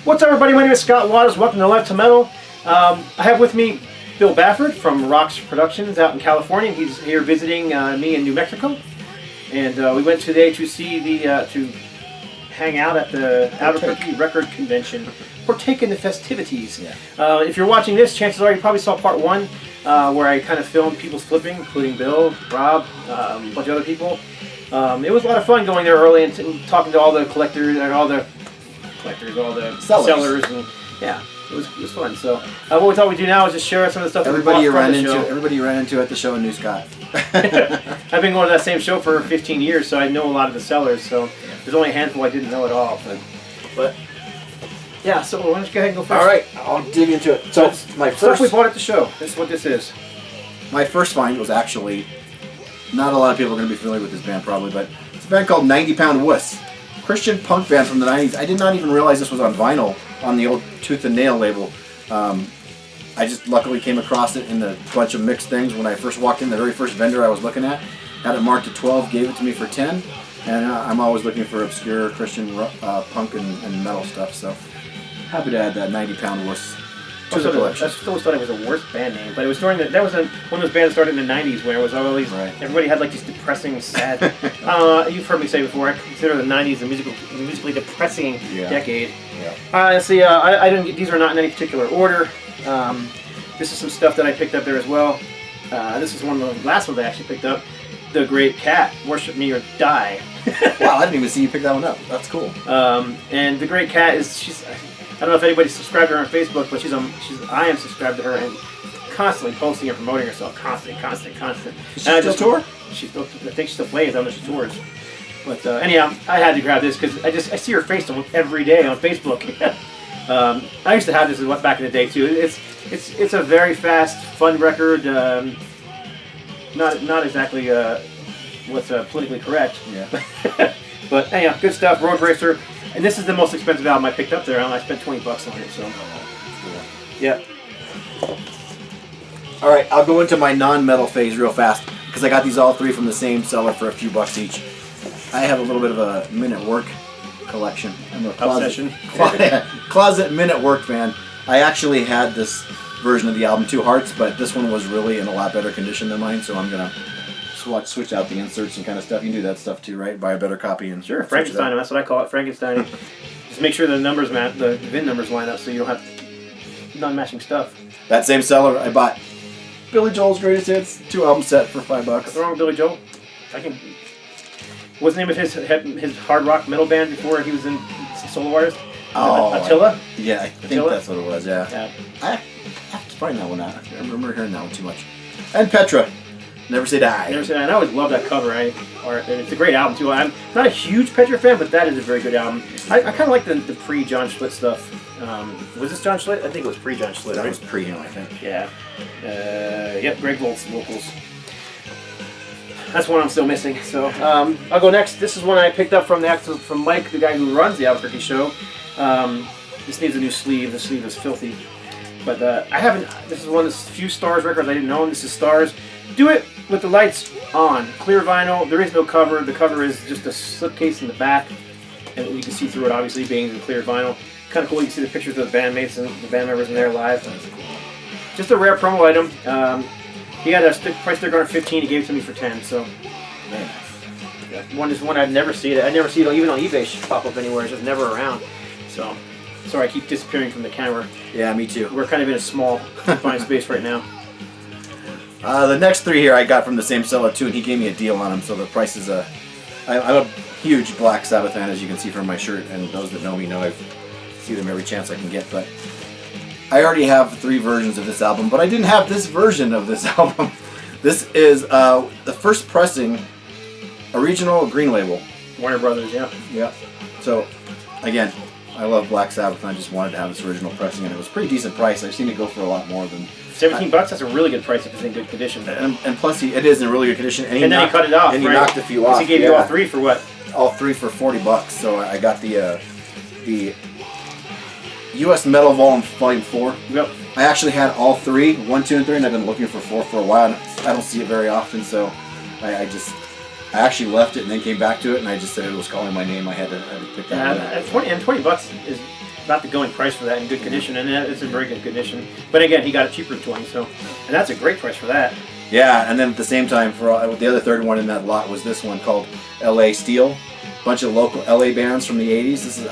What's up, everybody? My name is Scott Waters. Welcome to Left to Metal. I have with me Bill Bafford from Rocks Productions out in California. He's here visiting me in New Mexico, and we went today to see to hang out at the Albuquerque Record Convention, partake in the festivities. Yeah. If you're watching this, chances are you probably saw part one, where I kind of filmed people's flipping, including Bill, Rob, a bunch of other people. It was a lot of fun going there early and talking to all the collectors and all the sellers, and yeah, it was fun. So what we thought we'd do now is just share some of the stuff. Everybody you ran into at the show knew Scott. I've been going to that same show for 15 years, so I know a lot of the sellers. So there's only a handful I didn't know at all. But yeah, so why don't you go ahead and go first? All right, I'll dig into it. So my first stuff we bought at the show. This is what this is. My first find was actually, not a lot of people are going to be familiar with this band probably, but it's a band called 90 Pound Wuss. Christian punk band from the 90s. I did not even realize this was on vinyl on the old Tooth and Nail label. I just luckily came across it in a bunch of mixed things when I first walked in. The very first vendor I was looking at had it marked at 12, gave it to me for 10, and I'm always looking for obscure Christian punk and metal stuff, so happy to add that 90 Pound Wuss to the collection. I always thought it was the worst band name, but it was during that was one of those bands that started in the 90s where it was always, everybody had like these depressing, sad, you've heard me say before, I consider the 90s a musically depressing decade. Yeah. See, I didn't get, these are not in any particular order. This is some stuff that I picked up there as well. This is one of the last ones I actually picked up. The Great Cat, Worship Me or Die. Wow, I didn't even see you pick that one up. That's cool. And the Great Cat is, I don't know if anybody's subscribed to her on Facebook, but I am subscribed to her and constantly posting and promoting herself. Constant. Does she still tour? I think she still plays. I don't know if she tours. But anyhow, I had to grab this because I see her face every day on Facebook. I used to have this back in the day too. It's a very fast, fun record. Not exactly what's politically correct. Yeah. But anyhow, good stuff. Road Racer. And this is the most expensive album I picked up there. I spent $20 on it, so yeah. All right, I'll go into my non-metal phase real fast because I got these all three from the same seller for a few bucks each. I have a little bit of a Men at Work collection. I'm a closet Men at Work fan. I actually had this version of the album, Two Hearts, but this one was really in a lot better condition than mine, so I'm gonna switch out the inserts and kind of stuff. You can do that stuff too, right? Buy a better copy and sure, Frankenstein. That's what I call it, Frankenstein. Just make sure the numbers the VIN numbers line up so you don't have non-matching stuff. That same seller, I bought Billy Joel's Greatest Hits 2-album set for $5. What's wrong with Billy Joel? What's the name of his hard rock metal band before he was in solo artist? Attila? Yeah, I think that's what it was. Yeah. I have to find that one out. I remember hearing that one too much. And Petra. Never Say Die. Never Say Die. And I always love that cover. It's a great album too. I'm not a huge Petra fan, but that is a very good album. I kind of like the pre-John Schlitt stuff. Was this John Schlitt? I think it was pre-John Schlitt. That was pre him, I think. Yeah. Yep. Greg Volt's vocals. That's one I'm still missing. So I'll go next. This is one I picked up from Mike, the guy who runs the Albuquerque show. This needs a new sleeve. The sleeve is filthy. But I haven't. This is one of the few Stars records I didn't own. This is Stars. Do it with the lights on. Clear vinyl. There is no cover. The cover is just a slipcase in the back, and you can see through it. Obviously, being the clear vinyl. Kind of cool. You can see the pictures of the bandmates and the band members in there live. Just a rare promo item. He had a price sticker on 15. He gave it to me for 10. So yeah, one I've never seen. I never see it even on eBay pop up anywhere. It's just never around. So sorry, I keep disappearing from the camera. Yeah, me too. We're kind of in a small confined space right now. The next three here I got from the same seller too, and he gave me a deal on them, so the price is I'm a huge Black Sabbath fan, as you can see from my shirt, and those that know me know I see them every chance I can get. But I already have 3 versions of this album, but I didn't have this version of this album. This is the first pressing, original Green Label. Warner Brothers, yeah. Yeah. So again, I love Black Sabbath, and I just wanted to have this original pressing, and it was a pretty decent price. I've seen it go for a lot more than $17. That's a really good price if it's in good condition. And plus, it is in really good condition. And then he cut it off. And he knocked a few off. He gave you all 3 for what? All 3 for $40. So I got the U.S. Metal Volume 4. Yep. I actually had all 3, 1, 2, and 3, and I've been looking for 4 for a while. I don't see it very often, so I actually left it and then came back to it, and I just said it was calling my name. I had to pick that one up. And $20 is about the going price for that in good condition, and it's in very good condition. But again, he got it cheaper than 20, so, and that's a great price for that. Yeah, and then at the same time, for the other third one in that lot was this one called L.A. Steel. Bunch of local L.A. bands from the 80s. This is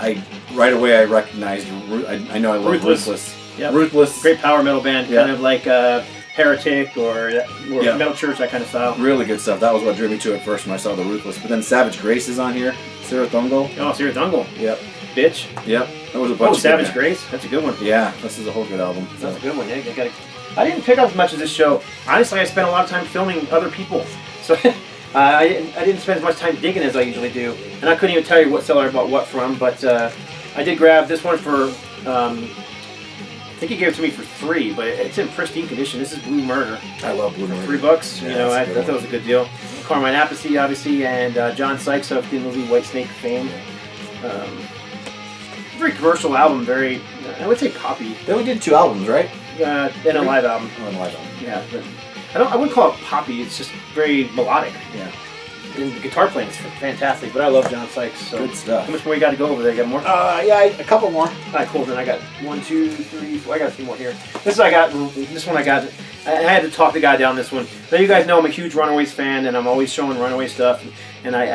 right away I recognized. I know I love Ruthless. Yep. Ruthless. Great power metal band, kind of like Heretic or Metal Church, that kind of style. Really good stuff. That was what drew me to it first when I saw the Ruthless. But then Savage Grace is on here. Sirathungal. Oh, Sirathungal. Yep. Bitch. Yep. That was a bunch of Savage Grace. That's a good one. Yeah, this is a whole good album. That's a good one. Yeah, I didn't pick up as much as this show. Honestly, I spent a lot of time filming other people, so I didn't spend as much time digging as I usually do. And I couldn't even tell you what seller I bought what from, but I did grab this one for. I think he gave it to me for $3, but it's in pristine condition. This is Blue Murder. I love Blue Murder. $3. Yeah, I thought that was a good deal. Carmine Appice, obviously, and John Sykes of the movie Whitesnake fame. Very commercial album, very, I would say poppy. They only did 2 albums, right? And a live album. Oh, and a live album. Yeah, but I wouldn't call it poppy. It's just very melodic. Yeah. And the guitar playing is fantastic. But I love John Sykes. So. Good stuff. How much more you got to go over there? You got more? Yeah, a couple more. All right, cool. Then I got 1, 2, 3, 4. I got a few more here. This one I got. I had to talk the guy down this one. Now you guys know I'm a huge Runaways fan, and I'm always showing Runaway stuff. And I'm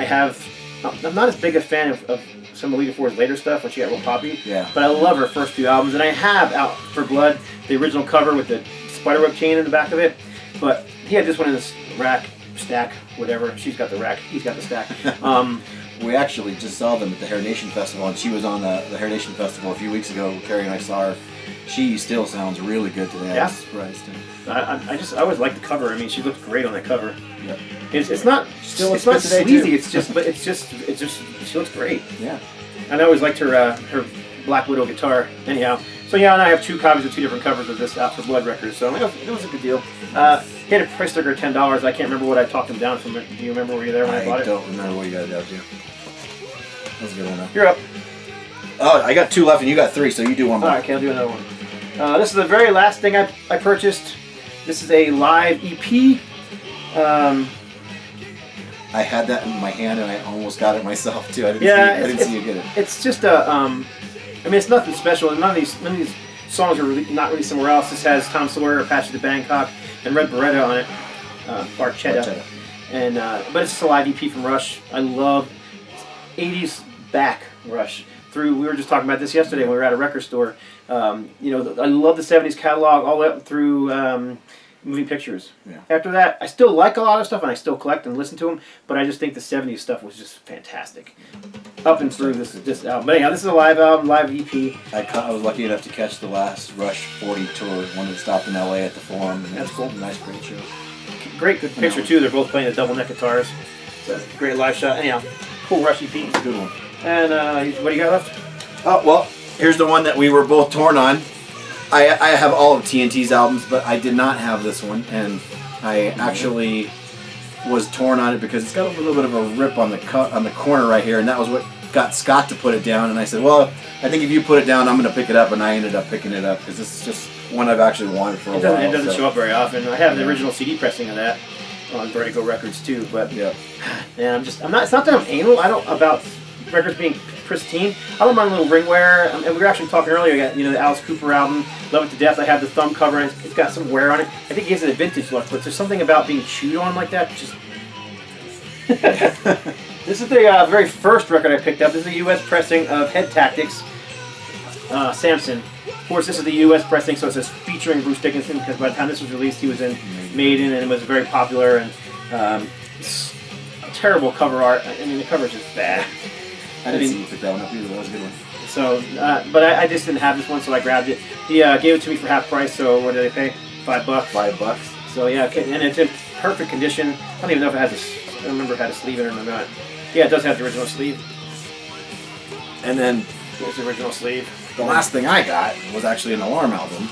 not as big a fan of some of Lita Ford's later stuff when she got real poppy. Yeah. But I love her first few albums, and I have Out for Blood, the original cover with the spiderweb chain in the back of it. But he had this one in his rack, stack, whatever. She's got the rack, he's got the stack. We actually just saw them at the Hair Nation Festival, and she was on the Hair Nation Festival a few weeks ago. Carrie and I saw her. She still sounds really good today. Yeah. I was surprised. I always like the cover. I mean, she looks great on that cover. Yep. It's not Still it's not today, sleazy. too. It's just she looks great. Yeah. And I always liked her Black Widow guitar. Anyhow, so yeah, and I have 2 copies of 2 different covers of this Out for Blood record. So it was a good deal. He had a price sticker of $10. I can't remember what I talked him down from it. Do you remember where you were there when I bought it? I don't remember what you got it down to. That was a good one though. You're up. Oh, I got 2 left, and you got 3, so you do one more. All right, okay, I'll do another one. This is the very last thing I purchased. This is a live EP. I had that in my hand, and I almost got it myself too. I didn't see you get it. It's just I mean, it's nothing special. None of these songs are not released somewhere else. This has Tom Sawyer, Apache to Bangkok, and Red Beretta on it. Barchetta. And but it's just a live EP from Rush. I love 80s back Rush. We were just talking about this yesterday when we were at a record store. I love the 70s catalog all the way up through moving pictures. Yeah. After that, I still like a lot of stuff and I still collect and listen to them, but I just think the 70s stuff was just fantastic. Up and through this album. But anyhow, this is a live album, live EP. I was lucky enough to catch the last Rush 40 tour, one that stopped in LA at the Forum. That's cool. Nice, great show. Great good picture too. They're both playing the double neck guitars. It's a great live shot. Anyhow, cool Rush EP. It's a good one. And what do you got left? Oh, well, here's the one that we were both torn on. I have all of TNT's albums, but I did not have this one, and I actually was torn on it because it's got a little bit of a rip on the corner right here, and that was what got Scott to put it down. And I said, well, I think if you put it down, I'm going to pick it up, and I ended up picking it up because this is just one I've actually wanted for a while. It doesn't show up very often. I have the original CD pressing of that on Vertigo Records too, but yeah. And it's not that I'm anal. about records being pristine. I don't mind a little ring wear, and we were actually talking earlier. I got the Alice Cooper album, Love It to Death. I have the thumb cover, and it's got some wear on it. I think it gives it a vintage look, but there's something about being chewed on like that. Just This is the very first record I picked up. This is a U.S. pressing of Head Tactics, Samson. Of course, this is the U.S. pressing, so it says featuring Bruce Dickinson, because by the time this was released, he was in Maiden, and it was very popular, and terrible cover art. I mean, the cover is just bad. I didn't see you pick that one up either. That was a good one. So, but I just didn't have this one, so I grabbed it. He gave it to me for half price, so what did I pay? $5. $5. So yeah, and it's in perfect condition. I don't even know if it has I don't remember if it had a sleeve in it or not. Yeah, it does have the original sleeve. And then Here's the original sleeve. the last thing I got was actually an Alarm album.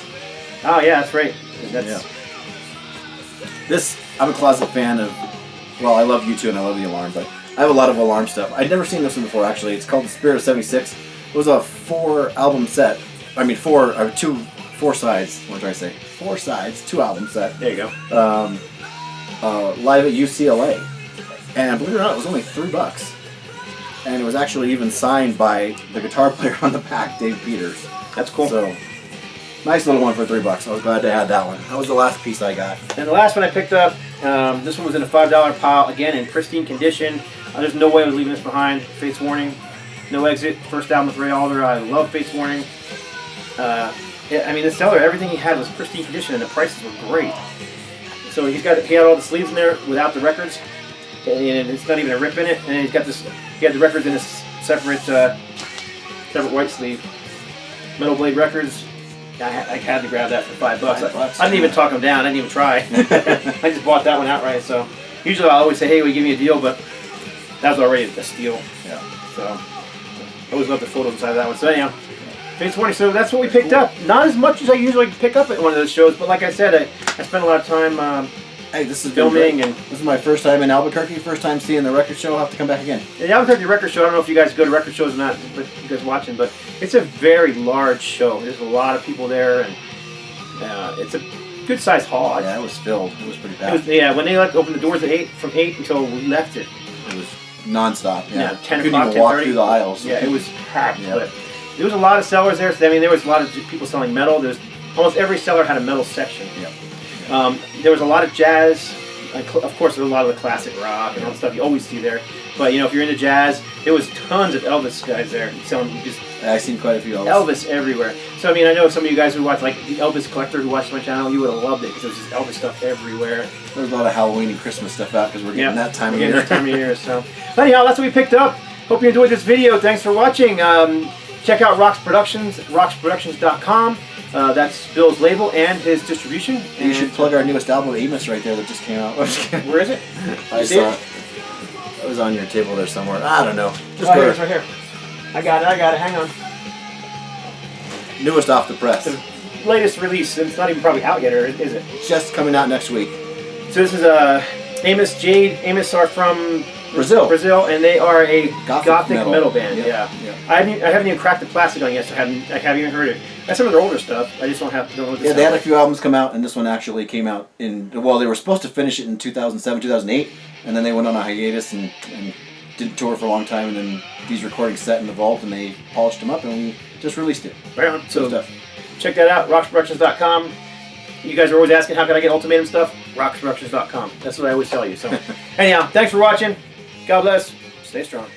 Oh yeah, that's right. This, I'm a closet fan of, well, I love U2 and I love the Alarm, but I have a lot of Alarm stuff. I'd never seen this one before, actually. It's called The Spirit of 76. It was a 4-album set. I mean, 4 sides. What am I trying to say? 4 sides, 2-album set. There you go. Live at UCLA. And believe it or not, it was only $3. and it was actually even signed by the guitar player on the back, Dave Peters. That's cool. So, nice little one for $3. I was glad to add that one. That was the last piece I got. And the last one I picked up, this one was in a $5 pile, again in pristine condition. There's no way I was leaving this behind. Fates Warning, No Exit, first album with Ray Alder. I love Fates Warning. Yeah, I mean, the seller, everything he had was pristine condition, and the prices were great. So he had all the sleeves in there without the records, and it's not even a rip in it. And he had the records in a separate white sleeve. Metal Blade Records. I had to grab that for $5. I didn't even talk him down. I didn't even try. I just bought that one outright. So usually I always say, "Hey, will you give me a deal?" But that was already a steal. Yeah. So I always love the photos inside of that one. So anyhow, Fates Warning. So that's what we picked up. Not as much as I usually pick up at one of those shows, but like I said, I spent a lot of time hey, this is filming, and this is my first time in Albuquerque. First time seeing the record show. I'll have to come back again. the Albuquerque Record Show. I don't know if you guys go to record shows or not, but you guys watching, but it's a very large show. There's a lot of people there, and it's a good sized hall. Yeah, it was filled. It was pretty packed. When they opened the doors at from 8 until we left it. It was nonstop. Yeah, 10 couldn't o'clock, even walk 10:30. through the aisles. Yeah, it was packed. Yeah. But there was a lot of sellers there. I mean, there was a lot of people selling metal. There's almost every seller had a metal section. Yeah. There was a lot of jazz. Of course, there was a lot of the classic rock and all the stuff you always see there. But if you're into jazz, there was tons of Elvis guys there selling just I've seen quite a few Elvis everywhere. So I mean, I know some of you guys who watch, like the Elvis Collector who watched my channel, you would have loved it because there was just Elvis stuff everywhere. There was a lot of Halloween and Christmas stuff out because we're getting that time of year. That time of year. So anyhow, that's what we picked up. Hope you enjoyed this video. Thanks for watching. Check out Rox Productions, roxproductions.com. That's Bill's label and his distribution. And you should plug our newest album, Amos, right there that just came out. Where is it? I saw it. It was on your table there somewhere. I don't know. Just here, it's right here. I got it. Hang on. Newest off the press. The latest release. It's not even probably out yet, or is it? Just coming out next week. So this is Amos Jade. Amos are from Brazil, and they are a gothic metal band. Yep. Yeah. Yep. I haven't even cracked the plastic on yet, so I haven't even heard it. That's some of their older stuff. I just don't know what they had a few albums come out, and this one actually came out in. Well, they were supposed to finish it in 2007, 2008, and then they went on a hiatus and didn't tour for a long time, and then these recordings set in the vault, and they polished them up, and we just released it. Right on. So check that out, roxproductions.com. You guys are always asking, how can I get Ultimatum stuff? roxproductions.com. That's what I always tell you. So anyhow, thanks for watching. God bless. Stay strong.